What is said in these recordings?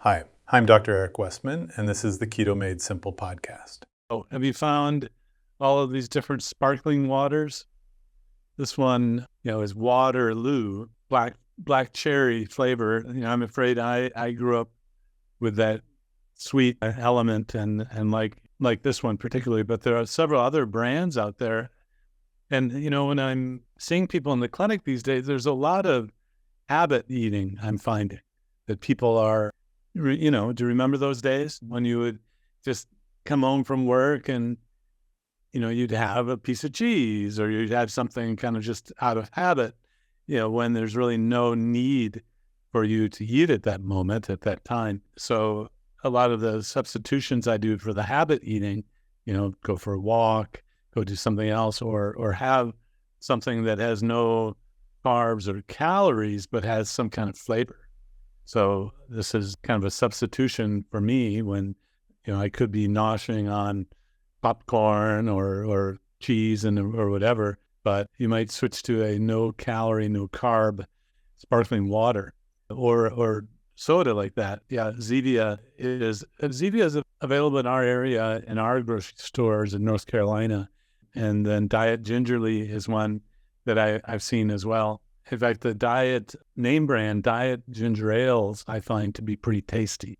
Hi, I'm Dr. Eric Westman, and this is the Keto Made Simple podcast. Oh, have you found all of these different sparkling waters? This one, is Waterloo, black cherry flavor. I'm afraid I grew up with that sweet element and like this one particularly, but there are several other brands out there. And, when I'm seeing people in the clinic these days, there's a lot of habit eating I'm finding that people are, do you remember those days when you would just come home from work and, you'd have a piece of cheese or you'd have something kind of just out of habit, when there's really no need for you to eat at that moment, at that time. So a lot of the substitutions I do for the habit eating, go for a walk, go do something else, or have something that has no carbs or calories, but has some kind of flavor. So this is kind of a substitution for me when, I could be noshing on popcorn or cheese or whatever, but you might switch to a no calorie, no carb sparkling water or soda like that. Yeah, Zevia is available in our area, in our grocery stores in North Carolina. And then Diet Gingerly is one that I've seen as well. In fact, the name brand Diet Ginger Ales, I find to be pretty tasty,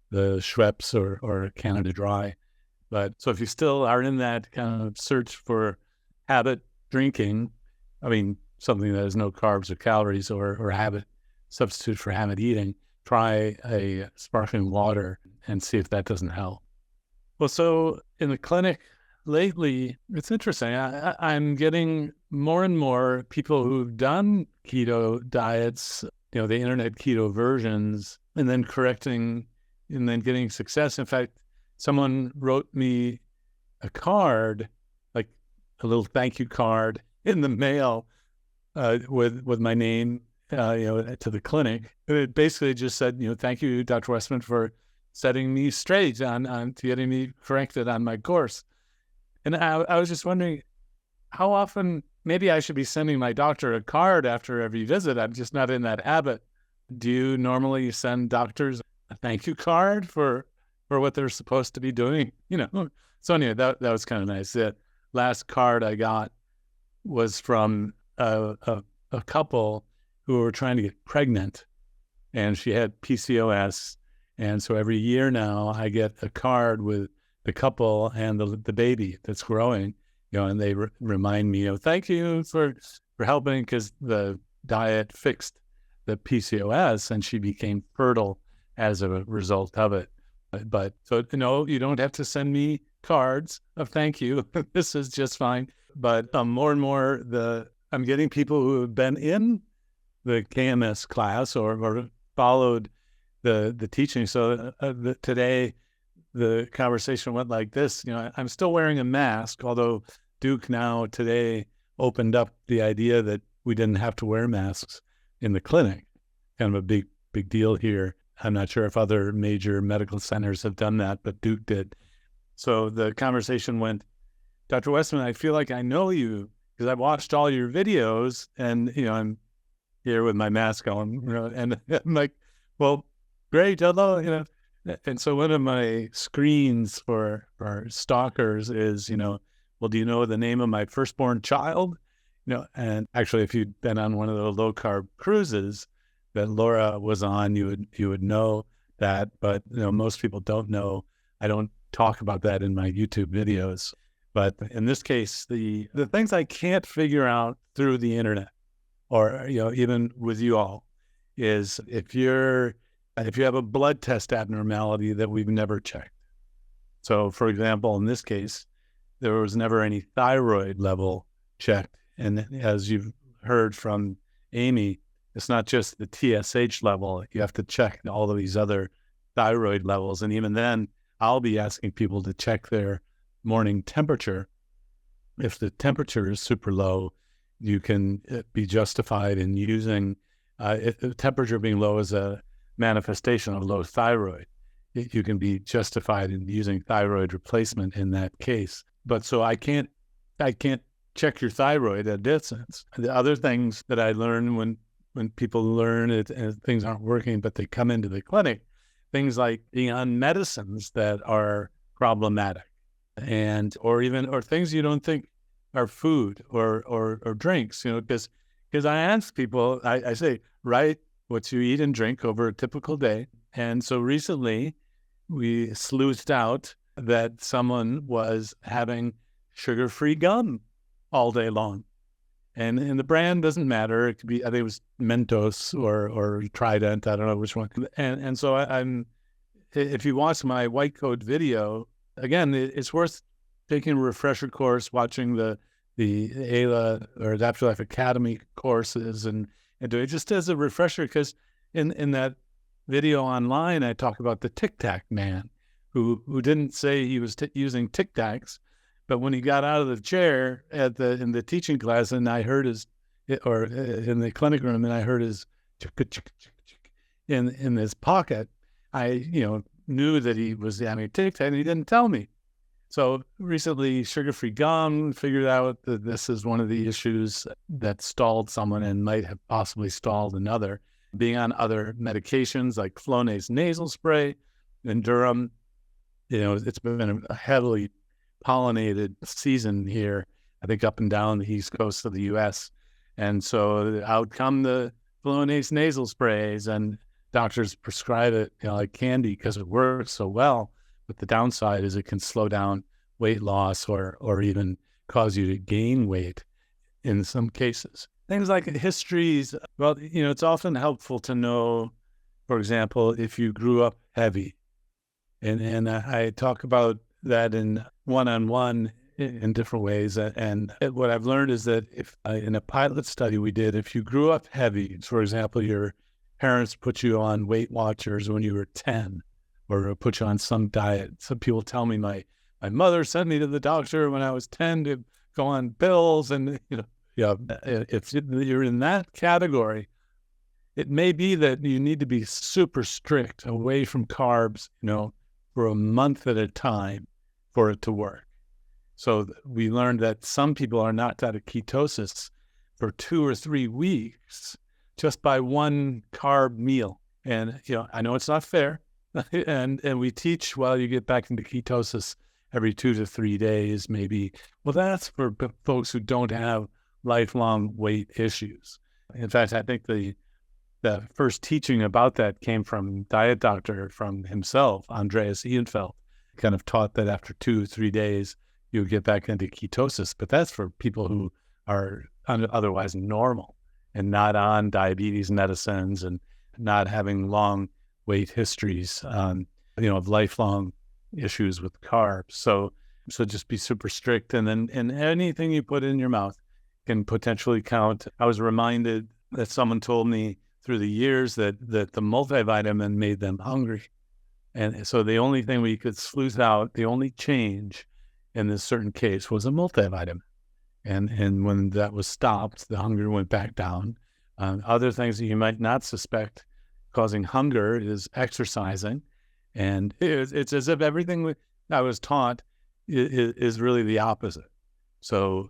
the Schweppes or Canada Dry. But so if you still are in that kind of search for habit drinking, something that has no carbs or calories or habit substitute for habit eating, try a sparkling water and see if that doesn't help. Well, so in the clinic lately, it's interesting. I'm getting more and more people who've done keto diets, the internet keto versions, and then correcting and then getting success. In fact, someone wrote me a card, like a little thank you card in the mail with my name, to the clinic. It basically just said, thank you, Dr. Westman, for setting me straight on getting me corrected on my course. And I was just wondering how often maybe I should be sending my doctor a card after every visit. I'm just not in that habit. Do you normally send doctors a thank you card for what they're supposed to be doing? So anyway, that was kind of nice. The last card I got was from a couple who were trying to get pregnant, and she had PCOS. And so every year now I get a card with the couple and the baby that's growing, and they remind me, thank you for helping, because the diet fixed the PCOS and she became fertile as a result of it. But so, you don't have to send me cards of thank you. This is just fine. But more and more, I'm getting people who have been in the KMS class or followed the teaching. So today, the conversation went like this. I'm still wearing a mask, although Duke now today opened up the idea that we didn't have to wear masks in the clinic. Kind of a big deal here. I'm not sure if other major medical centers have done that, but Duke did. So the conversation went, Dr. Westman, I feel like I know you because I've watched all your videos, and I'm here with my mask on, and I'm like, well, great, hello, And so one of my screens for stalkers is, well, do you know the name of my firstborn child? And actually, if you'd been on one of the low-carb cruises that Laura was on, you would know that. But, most people don't know. I don't talk about that in my YouTube videos. But in this case, the things I can't figure out through the internet or, even with you all is if you have a blood test abnormality that we've never checked. So, for example, in this case, there was never any thyroid level checked. And as you've heard from Amy, it's not just the TSH level. You have to check all of these other thyroid levels. And even then, I'll be asking people to check their morning temperature. If the temperature is super low, you can be justified in using, if the temperature being low is a manifestation of low thyroid, you can be justified in using thyroid replacement in that case. But so I can't check your thyroid at a distance. The other things that I learn when people learn it and things aren't working, but they come into the clinic, things like being on medicines that are problematic, or things you don't think are food or drinks, because I ask people, I say, write what you eat and drink over a typical day. And so recently we sleuthed out that someone was having sugar-free gum all day long. And the brand doesn't matter. It could be, I think it was Mentos or Trident. I don't know which one. And so if you watch my white coat video, again, it's worth taking a refresher course, watching the ALA or the Afterlife Academy courses and do it just as a refresher. Because in that video online, I talk about the Tic Tac man who didn't say he was using Tic Tacs. But when he got out of the chair in the teaching class, and I heard in the clinic room, and I heard his in his pocket, I knew that he was having a Tic Tac, and he didn't tell me. So recently, sugar-free gum, figured out that this is one of the issues that stalled someone and might have possibly stalled another. Being on other medications like Flonase nasal spray and Durham, it's been a heavily pollinated season here, I think up and down the east coast of the U.S. And so out come the Flonase nasal sprays, and doctors prescribe it like candy because it works so well. But the downside is it can slow down weight loss or even cause you to gain weight in some cases. Things like histories, well, it's often helpful to know, for example, if you grew up heavy. And I talk about that in one-on-one in different ways. And what I've learned is that if in a pilot study we did, if you grew up heavy, for example, your parents put you on Weight Watchers when you were 10 or put you on some diet. Some people tell me my mother sent me to the doctor when I was 10 to go on pills. And, if you're in that category, it may be that you need to be super strict away from carbs, for a month at a time for it to work. So we learned that some people are knocked out of ketosis for 2 or 3 weeks just by one carb meal. And, I know it's not fair. and we teach, well, you get back into ketosis every 2 to 3 days, maybe. Well, that's for folks who don't have lifelong weight issues. In fact, I think the first teaching about that came from diet doctor from himself, Andreas Ehrenfeld, kind of taught that after 2 or 3 days, you would get back into ketosis. But that's for people who are otherwise normal and not on diabetes medicines and not having long weight histories, of lifelong issues with carbs. So just be super strict. And anything you put in your mouth can potentially count. I was reminded that someone told me through the years that the multivitamin made them hungry. And so the only thing we could sleuth out, the only change in this certain case was a multivitamin. And when that was stopped, the hunger went back down. Other things that you might not suspect causing hunger is exercising. And it's as if everything I was taught is really the opposite. So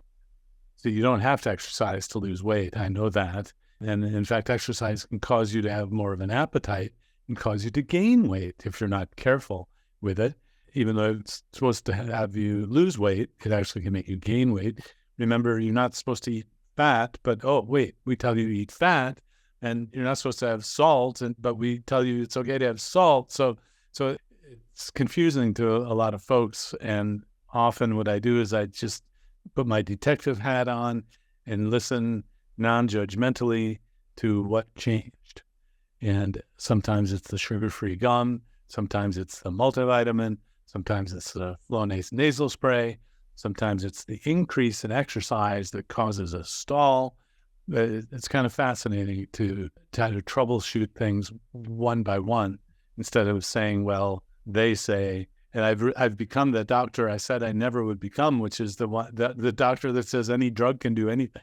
you don't have to exercise to lose weight. I know that. And in fact, exercise can cause you to have more of an appetite and cause you to gain weight if you're not careful with it. Even though it's supposed to have you lose weight, it actually can make you gain weight. Remember, you're not supposed to eat fat, but we tell you to eat fat, and you're not supposed to have salt, but we tell you it's okay to have salt. So it's confusing to a lot of folks. And often what I do is I just put my detective hat on and listen non-judgmentally to what changed. And sometimes it's the sugar-free gum, sometimes it's the multivitamin, sometimes it's the Flonase nasal spray, sometimes it's the increase in exercise that causes a stall. It's kind of fascinating to try to troubleshoot things one by one instead of saying, well, they say. And I've become the doctor I said I never would become, which is the doctor that says any drug can do anything.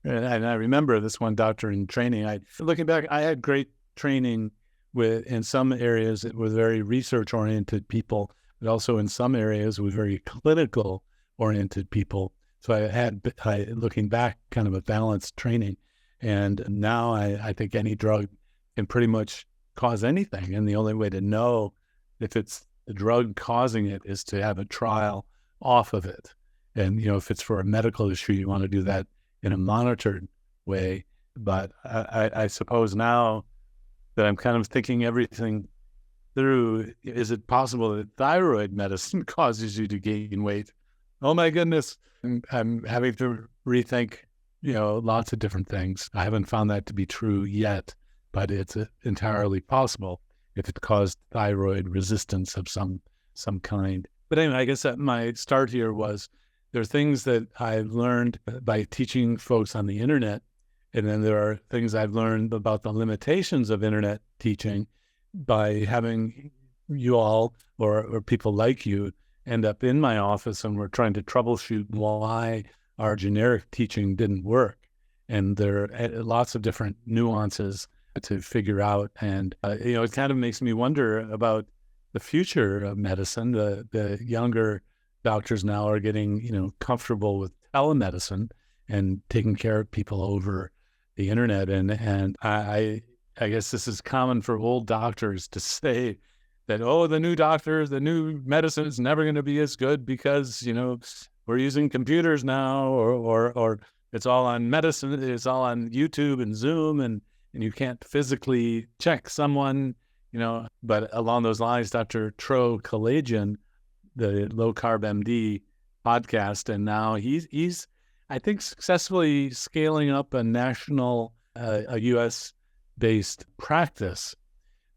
And I remember this one doctor in training. Looking back, I had great training in some areas it was very research-oriented people, but also in some areas with very clinical-oriented people. So I had, looking back, kind of a balanced training. And now I think any drug can pretty much cause anything. And the only way to know if it's the drug causing it is to have a trial off of it. And, if it's for a medical issue, you want to do that in a monitored way. But I suppose now that I'm kind of thinking everything through, is it possible that thyroid medicine causes you to gain weight? Oh my goodness. I'm having to rethink, lots of different things. I haven't found that to be true yet, but it's entirely possible if it caused thyroid resistance of some kind. But anyway, I guess that my start here was there are things that I've learned by teaching folks on the internet. And then there are things I've learned about the limitations of internet teaching by having you all or people like you end up in my office, and we're trying to troubleshoot why our generic teaching didn't work. And there are lots of different nuances to figure out. And, it kind of makes me wonder about the future of medicine. The younger doctors now are getting, comfortable with telemedicine and taking care of people over the internet. And I guess this is common for old doctors to say that, the new medicine is never going to be as good because, we're using computers now, or it's all on medicine. It's all on YouTube and Zoom, and you can't physically check someone, but along those lines, Dr. Tro Kalayjian, the low-carb MD podcast, and now he's I think successfully scaling up a national, a U.S.-based practice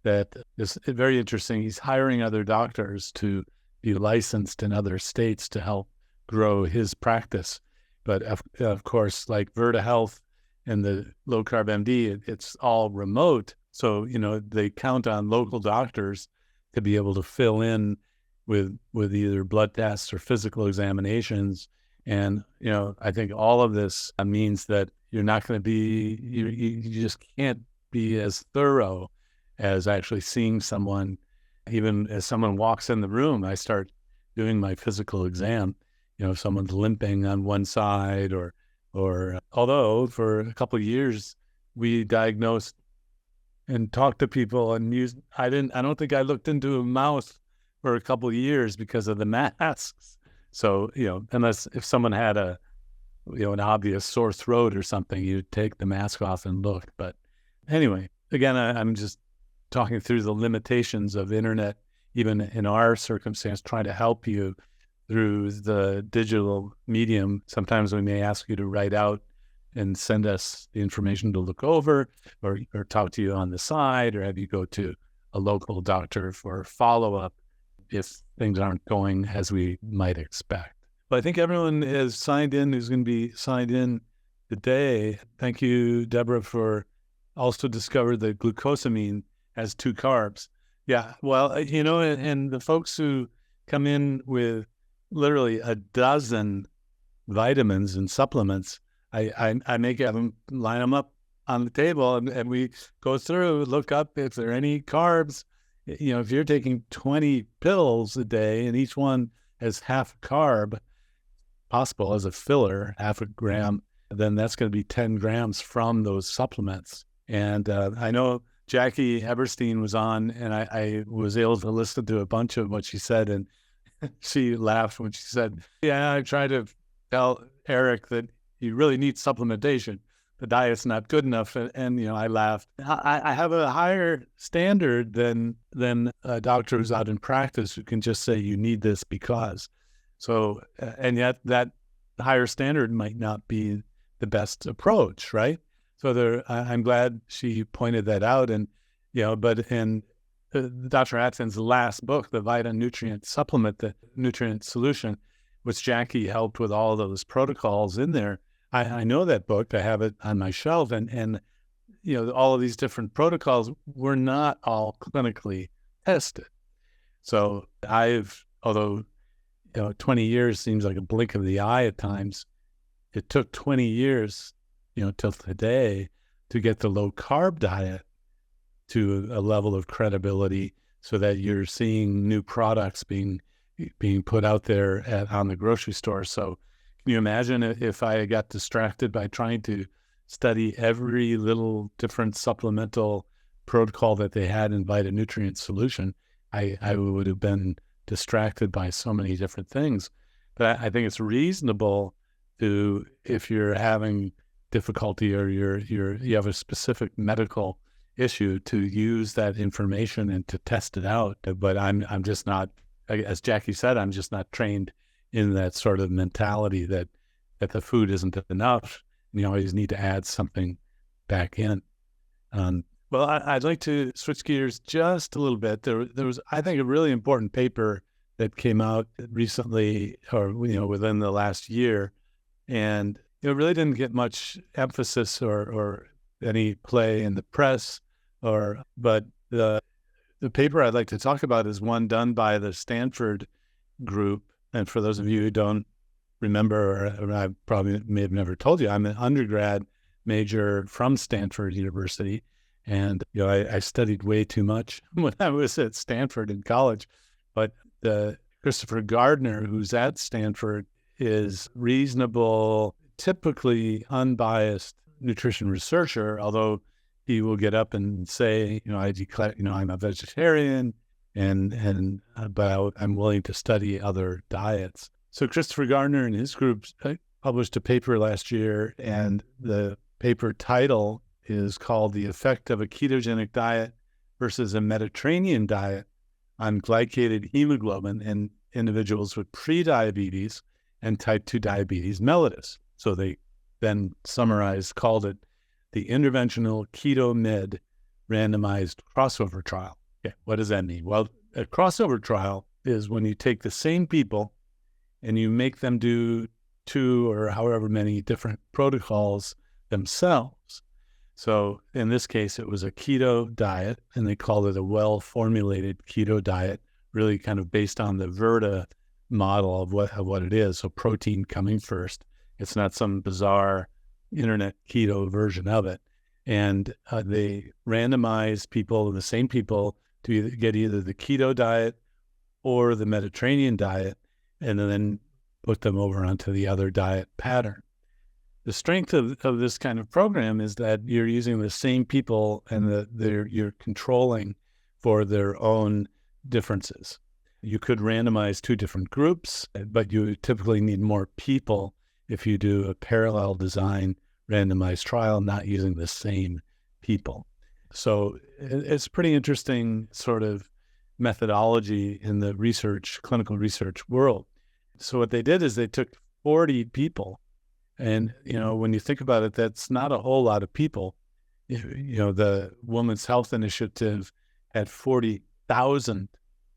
that is very interesting. He's hiring other doctors to be licensed in other states to help grow his practice. But of course, like Virta Health and the low-carb MD, it's all remote. So, they count on local doctors to be able to fill in with either blood tests or physical examinations. And, I think all of this means that you're not going to be, you just can't be as thorough as actually seeing someone. Even as someone walks in the room, I start doing my physical exam. If someone's limping on one side or although for a couple of years we diagnosed and talked to people and I don't think I looked into a mouth for a couple of years because of the masks. So, unless if someone had an obvious sore throat or something, you'd take the mask off and look. But anyway, again, I'm just talking through the limitations of internet, even in our circumstance, trying to help you through the digital medium. Sometimes we may ask you to write out and send us the information to look over, or talk to you on the side, or have you go to a local doctor for follow-up if things aren't going as we might expect. But I think everyone is signed in who's going to be signed in today. Thank you, Deborah, for also discovered that glucosamine has 2 carbs. Yeah, well, and the folks who come in with literally a dozen vitamins and supplements, I make them line them up on the table, and we go through, look up if there are any carbs. If you're taking 20 pills a day and each one has half a carb, possible as a filler, half a gram, then that's going to be 10 grams from those supplements. And I know Jackie Eberstein was on, and I was able to listen to a bunch of what she said, and she laughed when she said, yeah, I tried to tell Eric that he really needs supplementation. The diet's not good enough. And I laughed. I have a higher standard than a doctor who's out in practice who can just say you need this because. So, and yet that higher standard might not be the best approach, right? So I'm glad she pointed that out. And, but in Dr. Atkins' last book, the Vita Nutrient Supplement, the Nutrient Solution, which Jackie helped with all those protocols in there, I know that book. I have it on my shelf, and all of these different protocols were not all clinically tested. So although 20 years seems like a blink of the eye at times, it took 20 years, till today to get the low carb diet to a level of credibility so that you're seeing new products being put out there on the grocery store. So can you imagine if I got distracted by trying to study every little different supplemental protocol that they had in Vitanutrient Solution, I would have been distracted by so many different things. But I think it's reasonable to, if you're having difficulty or you have a specific medical issue, to use that information and to test it out. But I'm just not, as Jackie said, I'm just not trained in that sort of mentality that the food isn't enough. You always need to add something back in. Well, I'd like to switch gears just a little bit. There was, I think, a really important paper that came out recently, or within the last year, and it really didn't get much emphasis or any play in the press. But the paper I'd like to talk about is one done by the Stanford group. And for those of you who don't remember, or I probably may have never told you, I'm an undergrad major from Stanford University. And, I studied way too much when I was at Stanford in college. But Christopher Gardner, who's at Stanford, is reasonable, typically unbiased nutrition researcher, although he will get up and say, I declare, I'm a vegetarian, but I'm willing to study other diets. So Christopher Gardner and his group published a paper last year, and the paper title is called "The Effect of a Ketogenic Diet versus a Mediterranean Diet on Glycated Hemoglobin in Individuals with Prediabetes and Type 2 Diabetes Mellitus." So they then called it the Interventional Keto Med Randomized Crossover Trial. Okay, what does that mean? Well, a crossover trial is when you take the same people and you make them do 2 or however many different protocols themselves. So in this case, it was a keto diet, and they called it a well-formulated keto diet, really kind of based on the Verta model of what it is. So protein coming first. It's not some bizarre internet keto version of it. And they randomized people, the same people, to get either the keto diet or the Mediterranean diet, and then put them over onto the other diet pattern. The strength of this kind of program is that you're using the same people, and you're controlling for their own differences. You could randomize 2 different groups, but you typically need more people if you do a parallel design randomized trial, not using the same people. So it's a pretty interesting sort of methodology in the clinical research world. So what they did is they took 40 people. And, when you think about it, that's not a whole lot of people. The Women's Health Initiative had 40,000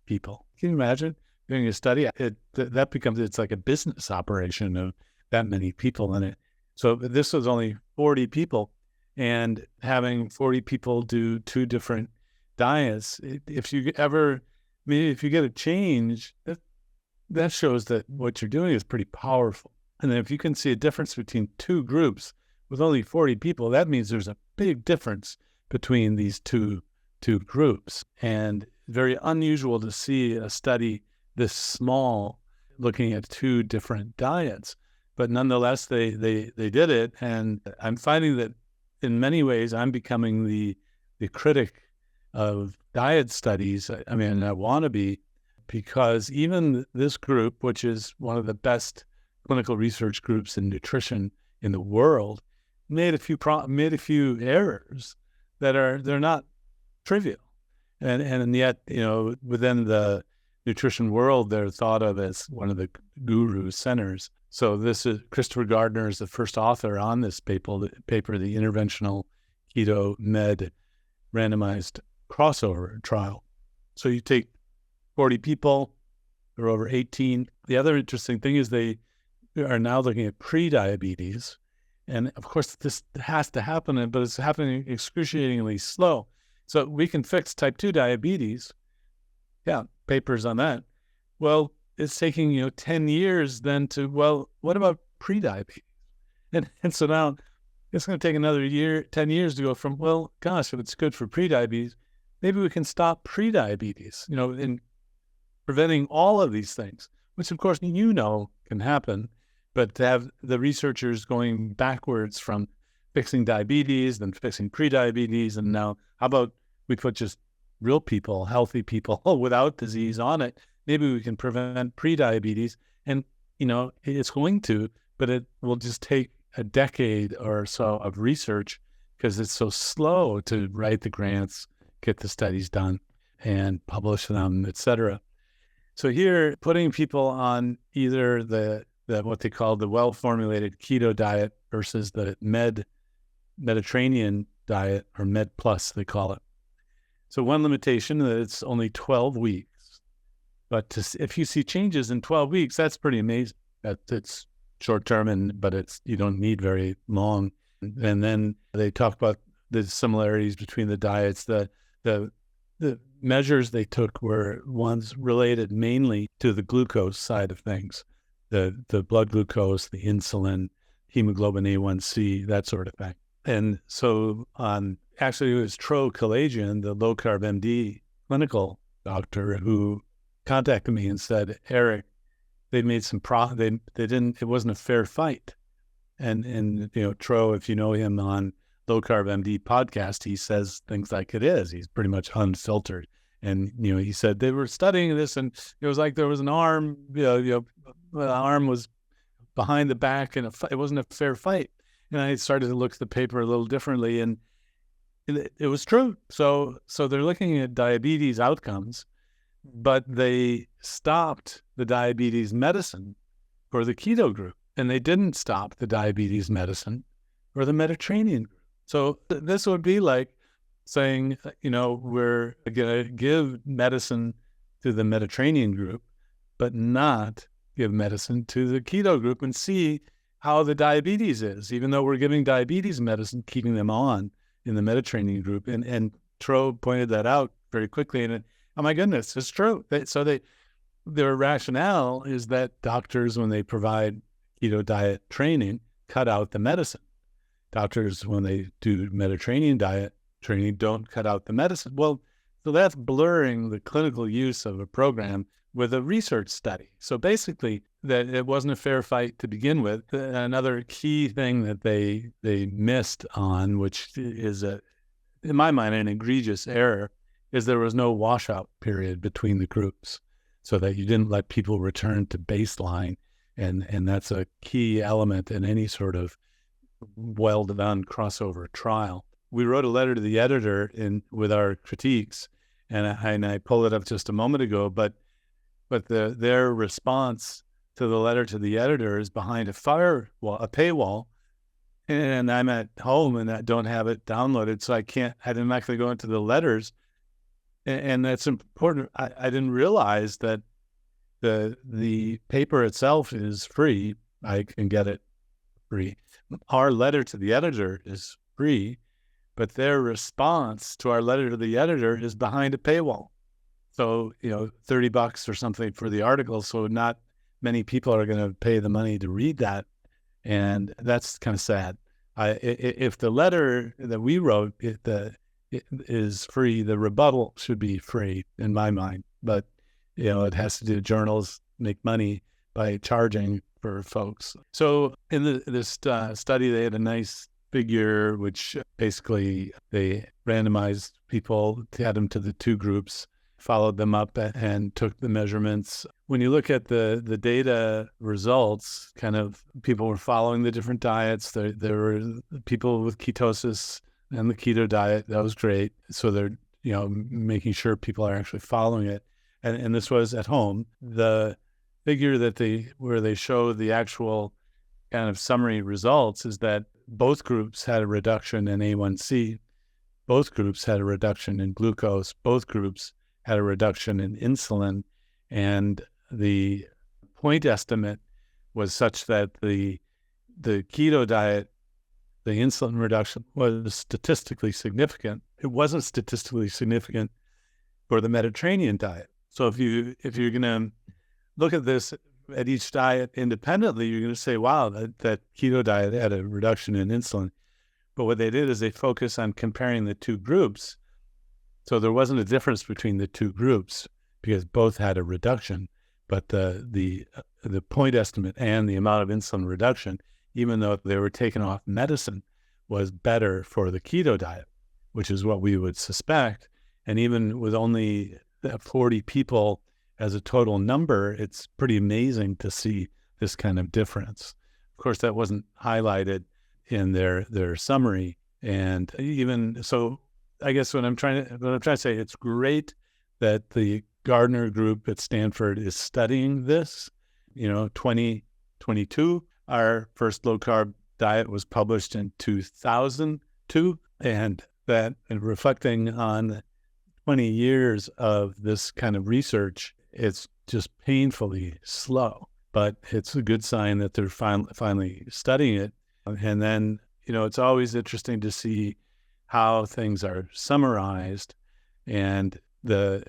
people. Can you imagine doing a study? It's like a business operation of that many people in it. So this was only 40 people, and having 40 people do 2 different diets, if you get a change, that shows that what you're doing is pretty powerful. And then if you can see a difference between 2 groups with only 40 people, that means there's a big difference between these two groups. And very unusual to see a study this small looking at 2 different diets. But nonetheless, they did it. And I'm finding that in many ways, I'm becoming the critic of diet studies. I mean, I want to be, because even this group, which is one of the best clinical research groups in nutrition in the world, made a few errors they're not trivial, and yet within the nutrition world they're thought of as one of the guru centers. So this is Christopher Gardner is the first author on this paper, the Interventional Keto Med Randomized Crossover Trial. So you take 40 people, they're over 18. The other interesting thing is they are now looking at pre-diabetes. And of course, this has to happen, but it's happening excruciatingly slow. So we can fix type 2 diabetes. Yeah, papers on that. Well, it's taking 10 years then what about pre-diabetes? And so now it's going to take another 10 years to go from, if it's good for pre-diabetes, maybe we can stop pre-diabetes, in preventing all of these things, which of course can happen. But to have the researchers going backwards from fixing diabetes, then fixing pre-diabetes, and now how about we put just real people, healthy people without disease on it, maybe we can prevent prediabetes. And, it's going to, but it will just take a decade or so of research because it's so slow to write the grants, get the studies done, and publish them, et cetera. So here, putting people on either the what they call the well-formulated keto diet versus the Mediterranean diet, or Med Plus, they call it. So one limitation that it's only 12 weeks. But if you see changes in 12 weeks, that's pretty amazing. It's short-term, but you don't need very long. And then they talk about the similarities between the diets. The measures they took were ones related mainly to the glucose side of things, the blood glucose, the insulin, hemoglobin A1C, that sort of thing. And so actually it was Tro Kalajian, the low-carb MD clinical doctor, who contacted me and said, Eric, they made some it wasn't a fair fight. And Tro, if you know him on Low-Carb MD podcast, he says things like it is. He's pretty much unfiltered. And, he said they were studying this, and it was like there was an arm, the arm was behind the back, and it wasn't a fair fight. And I started to look at the paper a little differently, and it was true. So they're looking at diabetes outcomes, but they stopped the diabetes medicine for the keto group, and they didn't stop the diabetes medicine for the Mediterranean group. So this would be like saying, we're going to give medicine to the Mediterranean group, but not give medicine to the keto group, and see how the diabetes is, even though we're giving diabetes medicine, keeping them on in the Mediterranean group. And Tro pointed that out very quickly. And oh my goodness, it's true. Their rationale is that doctors, when they provide keto diet training, cut out the medicine. Doctors, when they do Mediterranean diet training, don't cut out the medicine. Well, so that's blurring the clinical use of a program with a research study. So basically, that it wasn't a fair fight to begin with. Another key thing that they missed on, which is, in my mind, an egregious error, is there was no washout period between the groups, so that you didn't let people return to baseline. And that's a key element in any sort of well-done crossover trial. We wrote a letter to the editor with our critiques, and I pulled it up just a moment ago, but their response to the letter to the editor is behind a paywall, and I'm at home and I don't have it downloaded, so I'm not going to go into the letters, and that's important. I didn't realize that the paper itself is free. I can get it free. Our letter to the editor is free, but their response to our letter to the editor is behind a paywall. So, $30 or something for the article. So not many people are going to pay the money to read that. And that's kind of sad. If the letter that we wrote is free, the rebuttal should be free in my mind. But, it has to do, journals make money by charging for folks. So in this study, they had a nice figure, which basically they randomized people, had them to the two groups, followed them up and took the measurements. When you look at the data results, kind of people were following the different diets. There were people with ketosis and the keto diet. That was great. So they're, making sure people are actually following it. And this was at home. The figure where they show the actual kind of summary results is that both groups had a reduction in A1C. Both groups had a reduction in glucose. Both groups had a reduction in insulin, and the point estimate was such that the keto diet, the insulin reduction, was statistically significant. It wasn't statistically significant for the Mediterranean diet. So if you're going to look at this at each diet independently, you're going to say, wow, that keto diet had a reduction in insulin. But what they did is they focused on comparing the two groups. So there wasn't a difference between the two groups because both had a reduction, but the point estimate and the amount of insulin reduction, even though they were taken off medicine, was better for the keto diet, which is what we would suspect. And even with only 40 people as a total number, it's pretty amazing to see this kind of difference. Of course, that wasn't highlighted in their summary. And even so, I guess what I'm trying to say, it's great that the Gardner group at Stanford is studying this. 2022, our first low carb diet was published in 2002, and reflecting on 20 years of this kind of research, it's just painfully slow, but it's a good sign that they're finally studying it. And then, it's always interesting to see how things are summarized. And the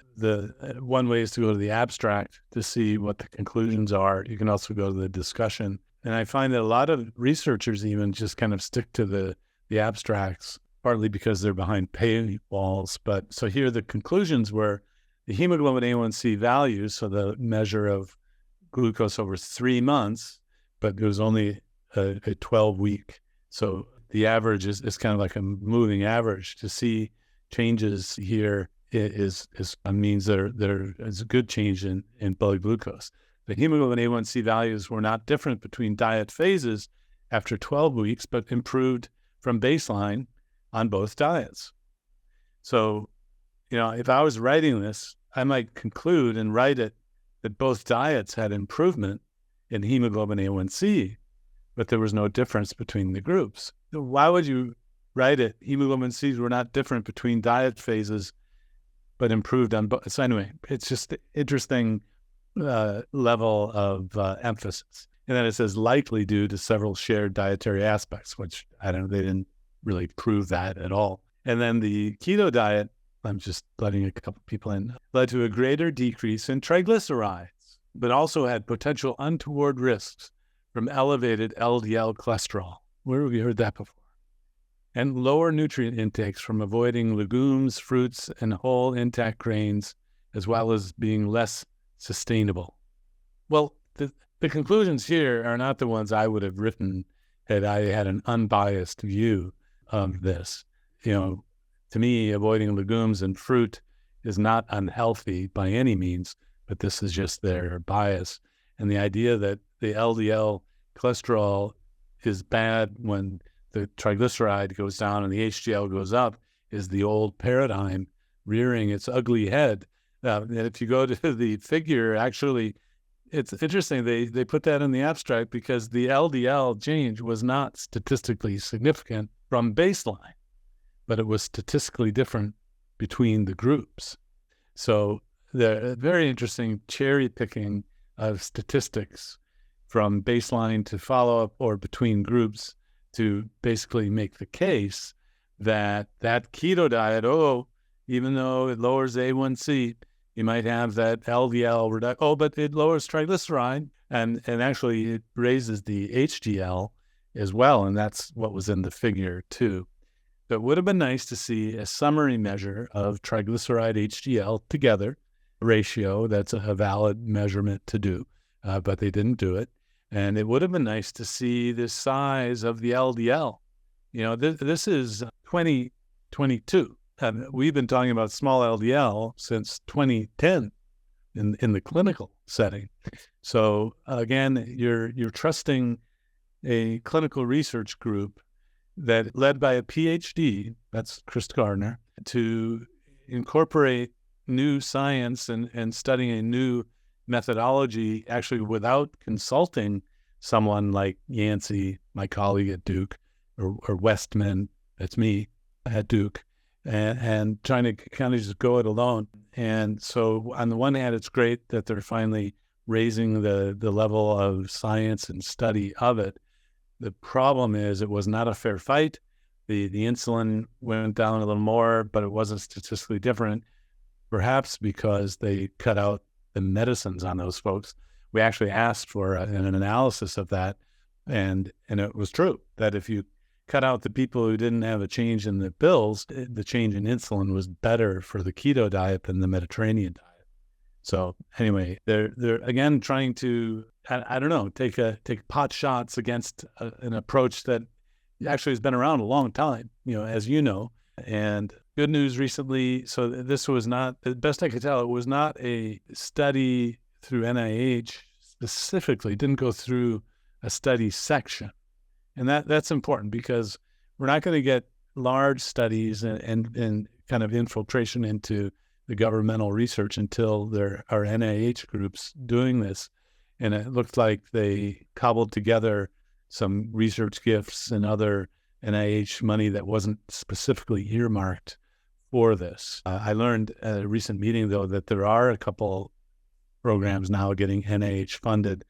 one way is to go to the abstract to see what the conclusions are. You can also go to the discussion. And I find that a lot of researchers even just kind of stick to the abstracts, partly because they're behind paywalls. But so here the conclusions were the hemoglobin A1C values, so the measure of glucose over 3 months, but it was only a 12-week. So the average is kind of like a moving average. To see changes here means there is a good change in blood glucose. The hemoglobin A1C values were not different between diet phases after 12 weeks, but improved from baseline on both diets. So, if I was writing this, I might conclude and write it that both diets had improvement in hemoglobin A1C, but there was no difference between the groups. So why would you write it? Hemoglobin Cs were not different between diet phases, but improved on both. So anyway, it's just interesting level of emphasis. And then it says likely due to several shared dietary aspects, which they didn't really prove that at all. And then the keto diet, I'm just letting a couple people in, led to a greater decrease in triglycerides, but also had potential untoward risks from elevated LDL cholesterol. Where have you heard that before? And lower nutrient intakes from avoiding legumes, fruits, and whole intact grains, as well as being less sustainable. Well, the conclusions here are not the ones I would have written had I had an unbiased view of this. To me, avoiding legumes and fruit is not unhealthy by any means, but this is just their bias. And the idea that the LDL cholesterol is bad when the triglyceride goes down and the HDL goes up is the old paradigm rearing its ugly head. And if you go to the figure, actually, it's interesting. They put that in the abstract because the LDL change was not statistically significant from baseline, but it was statistically different between the groups. So the very interesting cherry picking of statistics from baseline to follow-up or between groups to basically make the case that keto diet, even though it lowers A1C, you might have that LDL reduction. But it lowers triglyceride and actually it raises the HDL as well. And that's what was in the figure too. So it would have been nice to see a summary measure of triglyceride HDL together, ratio. That's a valid measurement to do, but they didn't do it. And it would have been nice to see the size of the LDL. This is 2022. We've been talking about small LDL since 2010 in the clinical setting. So again, you're trusting a clinical research group that led by a PhD, that's Chris Gardner, to incorporate new science and studying a new methodology, actually without consulting someone like Yancey, my colleague at Duke, or Westman, that's me at Duke, and trying to kind of just go it alone. And so on the one hand, it's great that they're finally raising the level of science and study of it. The problem is it was not a fair fight. The insulin went down a little more, but it wasn't statistically different, perhaps because they cut out the medicines on those folks. We actually asked for an analysis of that, and it was true that if you cut out the people who didn't have a change in the pills, the change in insulin was better for the keto diet than the Mediterranean diet. So anyway, they're again trying to, I don't know, take pot shots against an approach that actually has been around a long time, as you know, and good news recently. So this was not, the best I could tell, it was not a study through NIH specifically. It didn't go through a study section. And that's important because we're not going to get large studies and kind of infiltration into the governmental research until there are NIH groups doing this. And it looked like they cobbled together some research gifts and other NIH money that wasn't specifically earmarked for this. I learned at a recent meeting, though, that there are a couple programs now getting NIH funded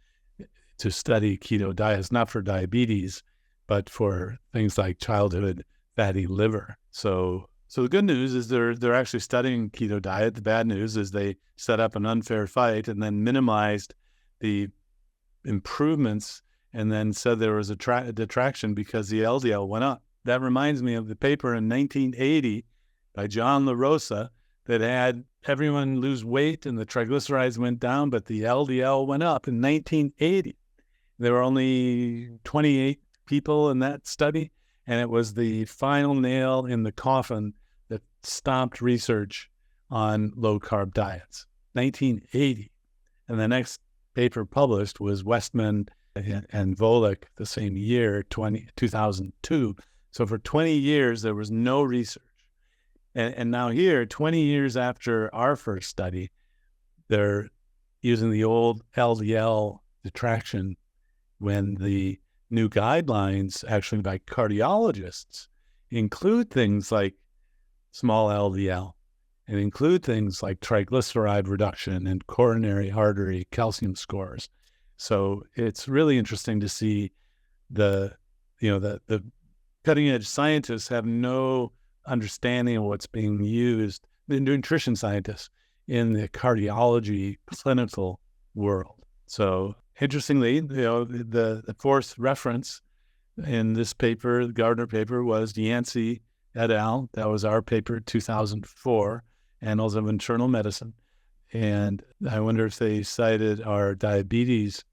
to study keto diets, not for diabetes, but for things like childhood fatty liver. So the good news is they're actually studying keto diet. The bad news is they set up an unfair fight and then minimized the improvements and then said there was a detraction because the LDL went up. That reminds me of the paper in 1980 by John LaRosa that had everyone lose weight and the triglycerides went down, but the LDL went up in 1980. There were only 28 people in that study, and it was the final nail in the coffin that stopped research on low-carb diets. 1980. And the next paper published was Westman and Volek the same year, 2002. So for 20 years, there was no research. And now here, 20 years after our first study, they're using the old LDL detraction when the new guidelines, actually by cardiologists, include things like small LDL and include things like triglyceride reduction and coronary artery calcium scores. So it's really interesting to see the cutting edge scientists have no understanding of what's being used, the nutrition scientists in the cardiology clinical world. So interestingly, the fourth reference in this paper, the Gardner paper, was Yancey et al. That was our paper, 2004, Annals of Internal Medicine. And I wonder if they cited our diabetes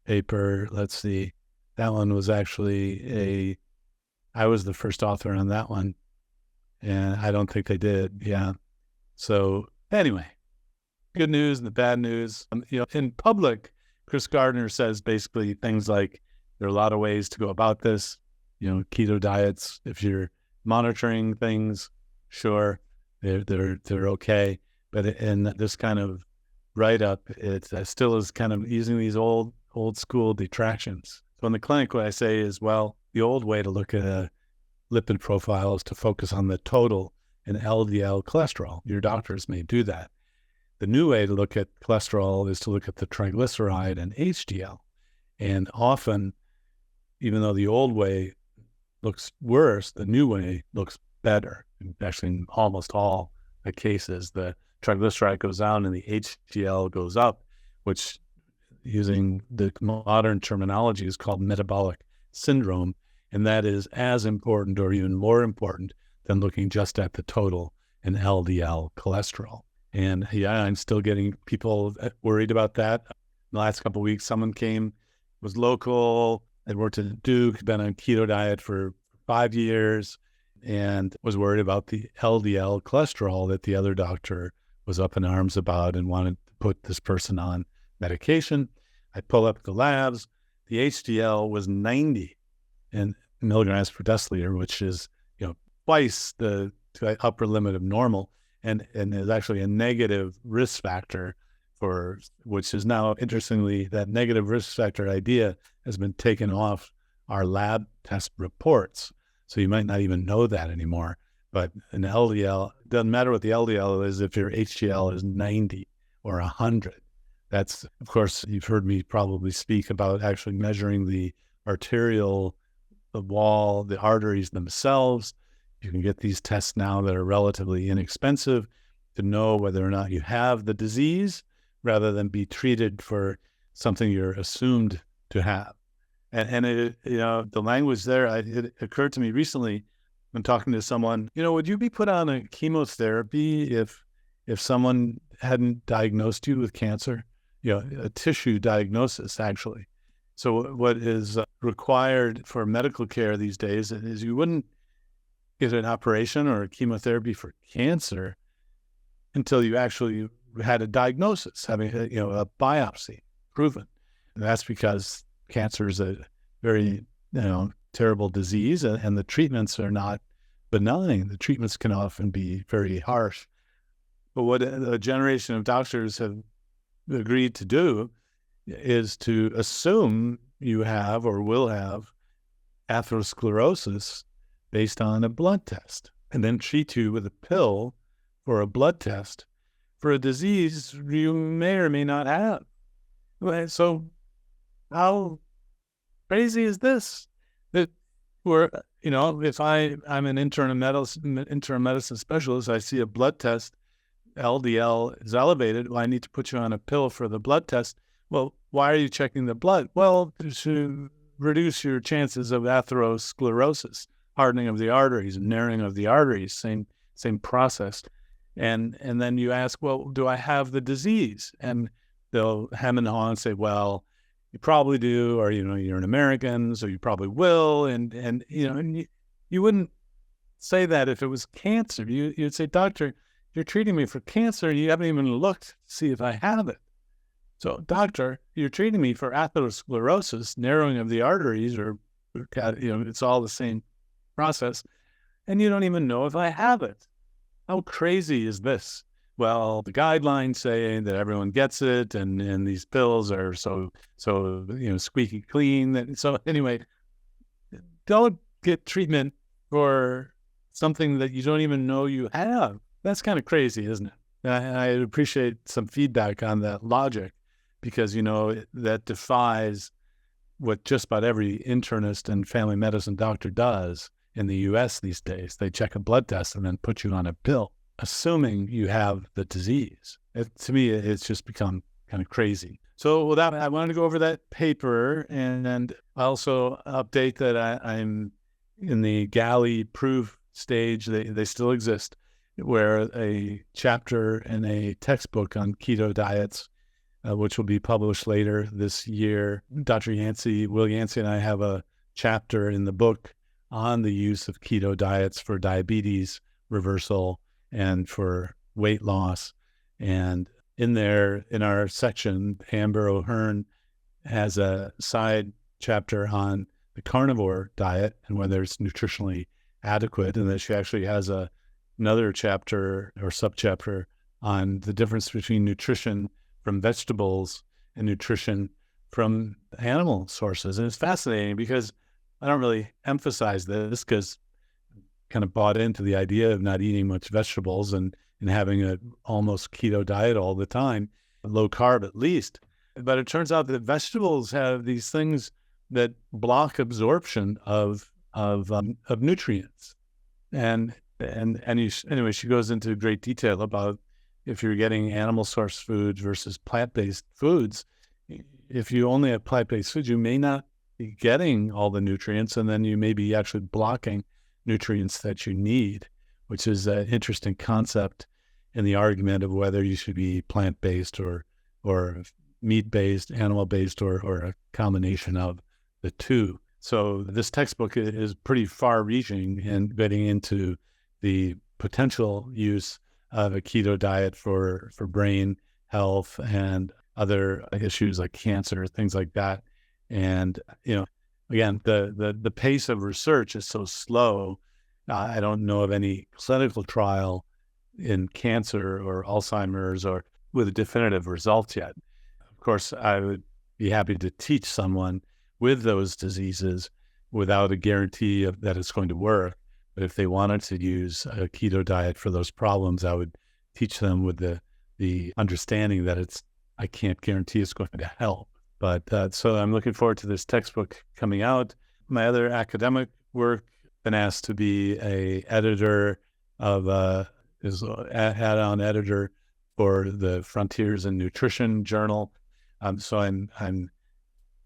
paper. Let's see. That one was actually I was the first author on that one. And I don't think they did. Yeah. So anyway, good news and the bad news. In public, Chris Gardner says basically things like there are a lot of ways to go about this. Keto diets, if you're monitoring things, sure, they're okay. But in this kind of write-up, it still is kind of using these old school detractions. So in the clinic, what I say is, well, the old way to look at a lipid profile is to focus on the total and LDL cholesterol. Your doctors may do that. The new way to look at cholesterol is to look at the triglyceride and HDL. And often, even though the old way looks worse, the new way looks better. Actually, in almost all the cases, the triglyceride goes down and the HDL goes up, which, using the modern terminology, is called metabolic syndrome. And that is as important or even more important than looking just at the total and LDL cholesterol. And yeah, I'm still getting people worried about that. In the last couple of weeks, someone came, was local, had worked at Duke, been on keto diet for 5 years, and was worried about the LDL cholesterol that the other doctor was up in arms about and wanted to put this person on medication. I pull up the labs. The HDL was 90 milligrams per deciliter, which is twice the upper limit of normal, and is actually a negative risk factor for, which is now, interestingly, that negative risk factor idea has been taken off our lab test reports. So you might not even know that anymore. But an LDL, doesn't matter what the LDL is if your HDL is 90 or 100. That's, of course, you've heard me probably speak about actually measuring the arterial, the wall, the arteries themselves. You can get these tests now that are relatively inexpensive to know whether or not you have the disease rather than be treated for something you're assumed to have. And it, the language there, it occurred to me recently when talking to someone, would you be put on a chemotherapy if someone hadn't diagnosed you with cancer? A tissue diagnosis, actually. So what is required for medical care these days is you wouldn't get an operation or a chemotherapy for cancer until you actually had a diagnosis, having a biopsy proven. And that's because cancer is a very terrible disease, and the treatments are not benign. The treatments can often be very harsh. But what a generation of doctors have agreed to do is to assume you have or will have atherosclerosis based on a blood test, and then treat you with a pill for a blood test for a disease you may or may not have. So how crazy is this? That we're, if I'm an internal medicine specialist, I see a blood test, LDL is elevated. Well, I need to put you on a pill for the blood test. Well, why are you checking the blood? Well, to reduce your chances of atherosclerosis, hardening of the arteries and narrowing of the arteries, same process. And then you ask, well, do I have the disease? And they'll hem and haw and say, well, you probably do, or you're an American, so you probably will. And you wouldn't say that if it was cancer. You'd say, doctor, you're treating me for cancer, and you haven't even looked to see if I have it. So, doctor, you're treating me for atherosclerosis, narrowing of the arteries, or it's all the same process, and you don't even know if I have it. How crazy is this? Well, the guidelines say that everyone gets it, and these pills are so squeaky clean. So anyway, don't get treatment for something that you don't even know you have. That's kind of crazy, isn't it? I appreciate some feedback on that logic, because that defies what just about every internist and family medicine doctor does in the U.S. these days. They check a blood test and then put you on a pill, assuming you have the disease. To me, it's just become kind of crazy. So with that, I wanted to go over that paper, and also update that I'm in the galley proof stage. They still exist, where a chapter in a textbook on keto diets, which will be published later this year. Dr. Will Yancey and I have a chapter in the book on the use of keto diets for diabetes reversal and for weight loss. And in there, in our section, Amber O'Hearn has a side chapter on the carnivore diet and whether it's nutritionally adequate. And then she actually has another chapter or subchapter on the difference between nutrition from vegetables and nutrition from animal sources. And it's fascinating because I don't really emphasize this, because I kind of bought into the idea of not eating much vegetables and having an almost keto diet all the time, low carb at least. But it turns out that vegetables have these things that block absorption of nutrients. Anyway, she goes into great detail about if you're getting animal source foods versus plant-based foods. If you only have plant-based foods, you may not be getting all the nutrients, and then you may be actually blocking nutrients that you need, which is an interesting concept in the argument of whether you should be plant-based or meat-based, animal-based, or a combination of the two. So this textbook is pretty far-reaching and getting into the potential use of a keto diet for brain health and other issues like cancer, things like that. And, again, the pace of research is so slow. I don't know of any clinical trial in cancer or Alzheimer's or with definitive results yet. Of course, I would be happy to teach someone with those diseases without a guarantee that it's going to work. But if they wanted to use a keto diet for those problems, I would teach them with the understanding that I can't guarantee it's going to help. But so I'm looking forward to this textbook coming out. My other academic work, been asked to be a editor of add-on editor for the Frontiers in Nutrition journal. So I'm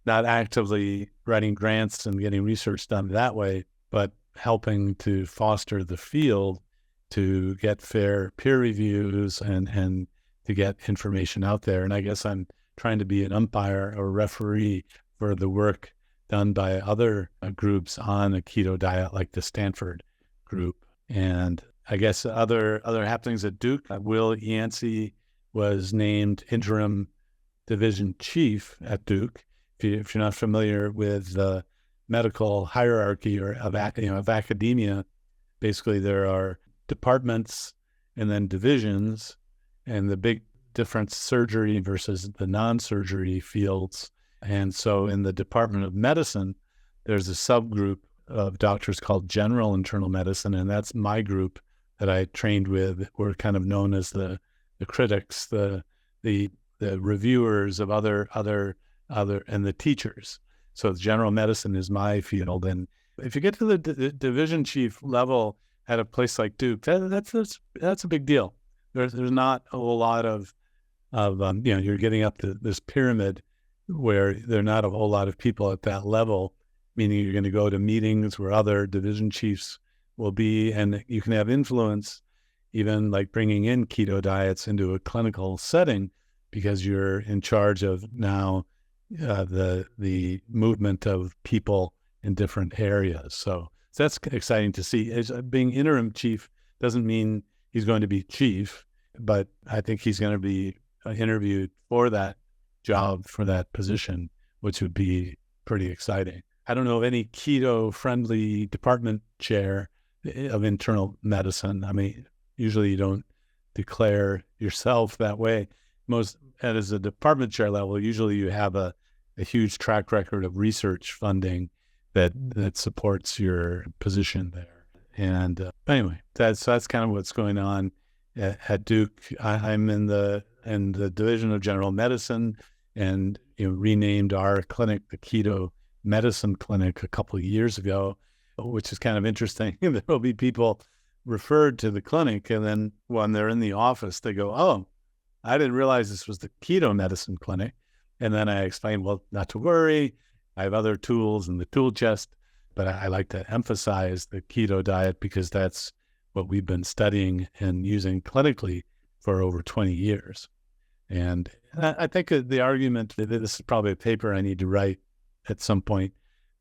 not actively writing grants and getting research done that way, but helping to foster the field to get fair peer reviews and to get information out there. And I guess I'm trying to be an umpire or referee for the work done by other groups on a keto diet, like the Stanford group. And I guess other happenings at Duke, Will Yancey was named interim division chief at Duke. If you're not familiar with the medical hierarchy or of academia, basically there are departments and then divisions, and the big difference, surgery versus the non-surgery fields. And so in the Department of Medicine, there's a subgroup of doctors called general internal medicine, and that's my group that I trained with. We're kind of known as the critics, the reviewers of other, and the teachers. So general medicine is my field. And if you get to the division chief level at a place like Duke, that's a big deal. There's not a whole lot of you're getting up to this pyramid where there are not a whole lot of people at that level, meaning you're going to go to meetings where other division chiefs will be, and you can have influence, even like bringing in keto diets into a clinical setting, because you're in charge of now the movement of people in different areas. So that's exciting to see. Being interim chief doesn't mean he's going to be chief, but I think he's going to be interviewed for that job, for that position, which would be pretty exciting. I don't know of any keto-friendly department chair of internal medicine. I mean, usually you don't declare yourself that way. As a department chair level, usually you have a huge track record of research funding that supports your position there. And anyway, that's kind of what's going on at Duke. I'm in the Division of General Medicine, and renamed our clinic the Keto Medicine Clinic a couple of years ago, which is kind of interesting. There will be people referred to the clinic, and then when they're in the office, they go, "Oh, I didn't realize this was the Keto Medicine Clinic." And then I explain, well, not to worry, I have other tools in the tool chest, but I like to emphasize the keto diet because that's what we've been studying and using clinically for over 20 years. And I think the argument, this is probably a paper I need to write at some point,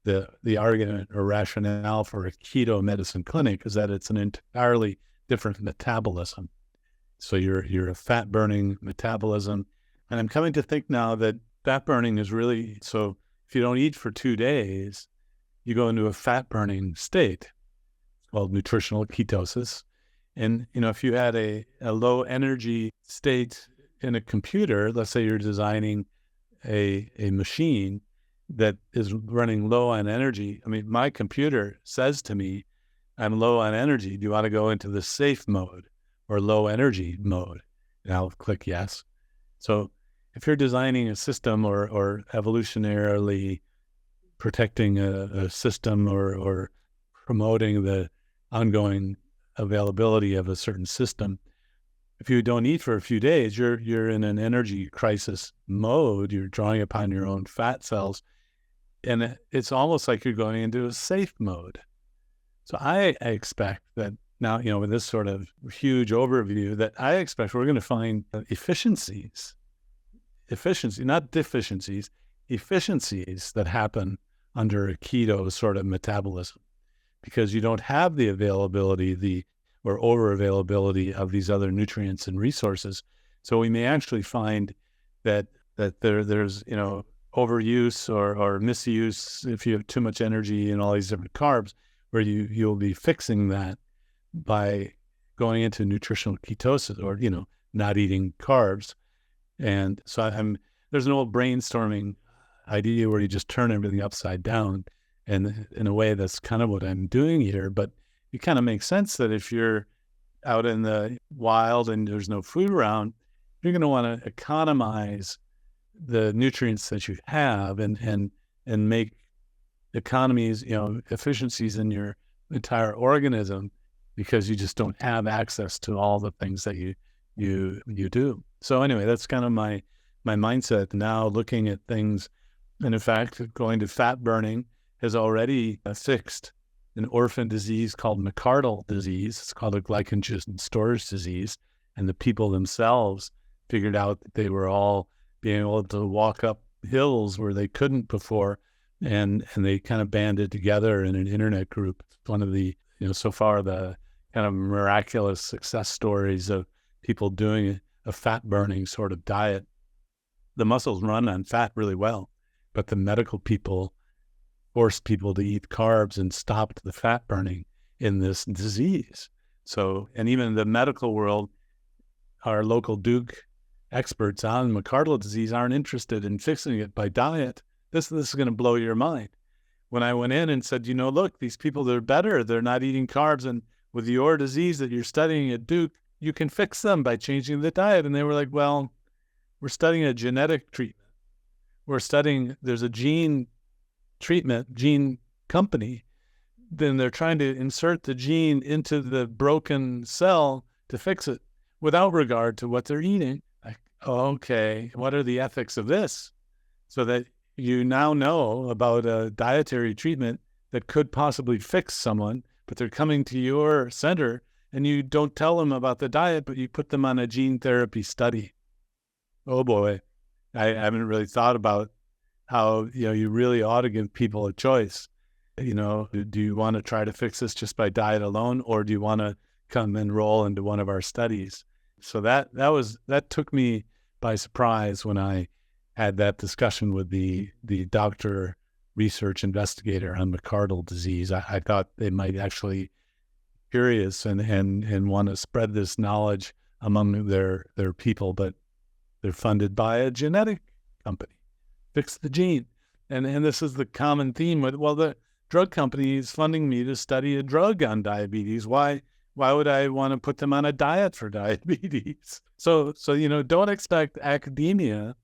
the argument or rationale for a keto medicine clinic is that it's an entirely different metabolism. So you're a fat burning metabolism. And I'm coming to think now that fat burning is really, so if you don't eat for 2 days, you go into a fat burning state called nutritional ketosis. And, if you had a low energy state in a computer, let's say you're designing a machine that is running low on energy. I mean, my computer says to me, I'm low on energy. Do you want to go into the safe mode or low energy mode? And I'll click yes. So if you're designing a system or evolutionarily protecting a system or promoting the ongoing availability of a certain system, if you don't eat for a few days, you're in an energy crisis mode. You're drawing upon your own fat cells, and it's almost like you're going into a safe mode. So I expect that now, with this sort of huge overview, that I expect we're going to find efficiencies, not deficiencies, efficiencies that happen under a keto sort of metabolism, because you don't have the availability, or over availability of these other nutrients and resources. So we may actually find that there's overuse or misuse if you have too much energy and all these different carbs, where you'll be fixing that by going into nutritional ketosis or not eating carbs. And so there's an old brainstorming idea where you just turn everything upside down, and in a way that's kind of what I'm doing here. But it kind of makes sense that if you're out in the wild and there's no food around, you're going to want to economize the nutrients that you have and make economies, efficiencies in your entire organism, because you just don't have access to all the things that you do. So anyway, that's kind of my mindset now, looking at things. And in fact, going to fat burning has already fixed an orphan disease called McArdle disease. It's called a glycogen storage disease. And the people themselves figured out that they were all being able to walk up hills where they couldn't before. And they kind of banded together in an internet group. One of the so far the kind of miraculous success stories of people doing a fat burning sort of diet. The muscles run on fat really well, but the medical people forced people to eat carbs and stopped the fat burning in this disease. So, and even the medical world, our local Duke experts on McArdle disease aren't interested in fixing it by diet. This is going to blow your mind. When I went in and said, look, these people, they're better. They're not eating carbs. And with your disease that you're studying at Duke, you can fix them by changing the diet. And they were like, well, we're studying a genetic treatment. There's a gene treatment, gene company. Then they're trying to insert the gene into the broken cell to fix it without regard to what they're eating. Like, okay, what are the ethics of this? So that you now know about a dietary treatment that could possibly fix someone, but they're coming to your center and you don't tell them about the diet, but you put them on a gene therapy study. Oh boy, I haven't really thought about how, you really ought to give people a choice. Do you want to try to fix this just by diet alone, or do you want to come enroll into one of our studies? So that took me by surprise when I had that discussion with the doctor research investigator on McArdle disease. I thought they might actually be curious and want to spread this knowledge among their people, but they're funded by a genetic company. Fix the gene. And this is the common theme with, well, the drug company is funding me to study a drug on diabetes. Why would I want to put them on a diet for diabetes? So don't expect academia,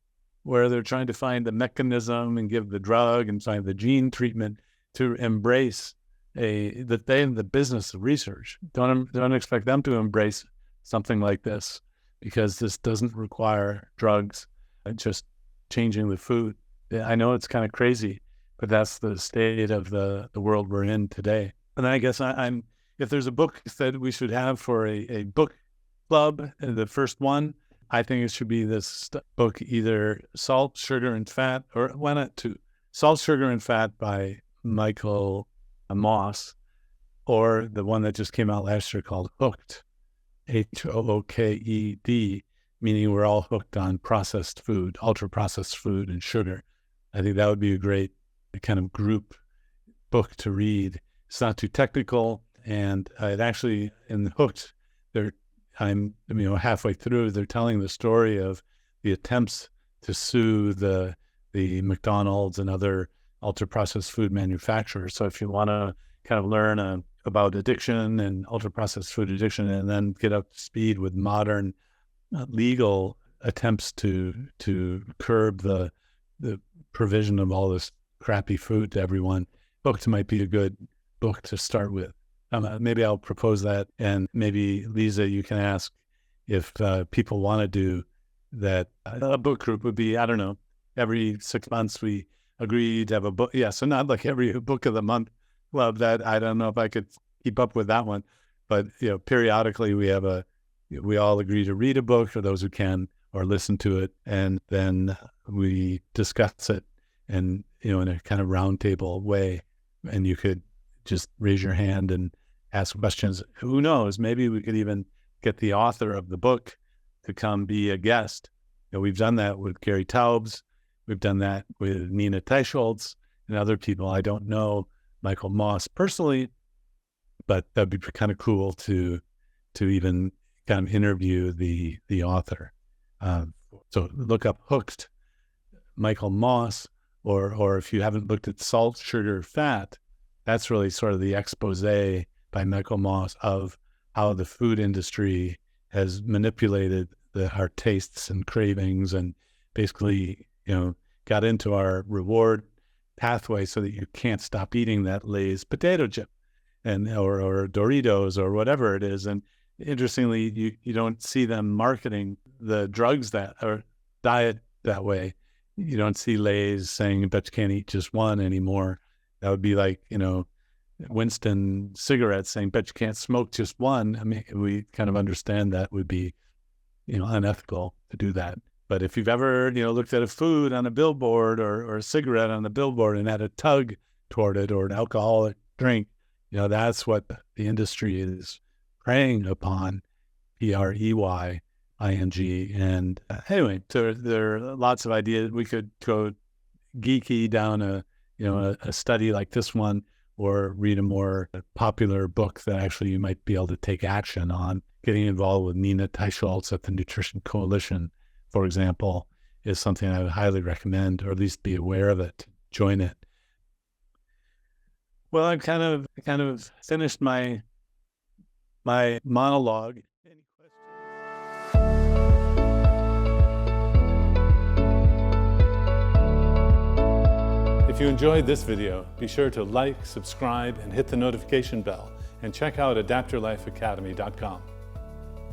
where they're trying to find the mechanism and give the drug and find the gene treatment, to embrace the business of research. Don't expect them to embrace something like this, because this doesn't require drugs, just changing the food. I know it's kind of crazy, but that's the state of the world we're in today. And I guess if there's a book that we should have for a book club, the first one, I think it should be this book, either Salt, Sugar, and Fat, or why not two? Salt, Sugar, and Fat by Michael Moss, or the one that just came out last year called Hooked, Hooked, meaning we're all hooked on processed food, ultra-processed food and sugar. I think that would be a great kind of group book to read. It's not too technical, and it actually, in Hooked, I'm halfway through, they're telling the story of the attempts to sue the McDonald's and other ultra-processed food manufacturers. So if you want to kind of learn about addiction and ultra-processed food addiction, and then get up to speed with modern legal attempts to curb the provision of all this crappy food to everyone, Hooked might be a good book to start with. Maybe I'll propose that, and maybe Lisa, you can ask if people want to do that. A book group would be, I don't know, every 6 months we agree to have a book. Yeah, so not like every book of the month club. That I don't know if I could keep up with that one, but periodically we all agree to read a book, for those who can, or listen to it, and then we discuss it, and in a kind of roundtable way, and you could just raise your hand and ask questions. Who knows? Maybe we could even get the author of the book to come be a guest. We've done that with Gary Taubes. We've done that with Nina Teicholz and other people. I don't know Michael Moss personally, but that'd be kind of cool to even kind of interview the author. So look up Hooked, Michael Moss, or if you haven't looked at Salt, Sugar, Fat, that's really sort of the expose by Michael Moss of how the food industry has manipulated our tastes and cravings, and basically, got into our reward pathway so that you can't stop eating that Lay's potato chip or Doritos or whatever it is. And interestingly, you don't see them marketing the drugs or diet that way. You don't see Lay's saying, "Bet you can't eat just one" anymore. That would be like, Winston cigarettes saying, "Bet you can't smoke just one." I mean, we kind of understand that would be, unethical to do that. But if you've ever, looked at a food on a billboard or a cigarette on a billboard and had a tug toward it, or an alcoholic drink, That's what the industry is preying upon, Preying. And anyway, so there are lots of ideas. We could go geeky down a study like this one, or read a more popular book that actually you might be able to take action on. Getting involved with Nina Teicholz at the Nutrition Coalition, for example, is something I would highly recommend, or at least be aware of it, join it. Well, I've kind of finished my monologue. Any questions? If you enjoyed this video, be sure to like, subscribe, and hit the notification bell, and check out adaptyourlifeacademy.com.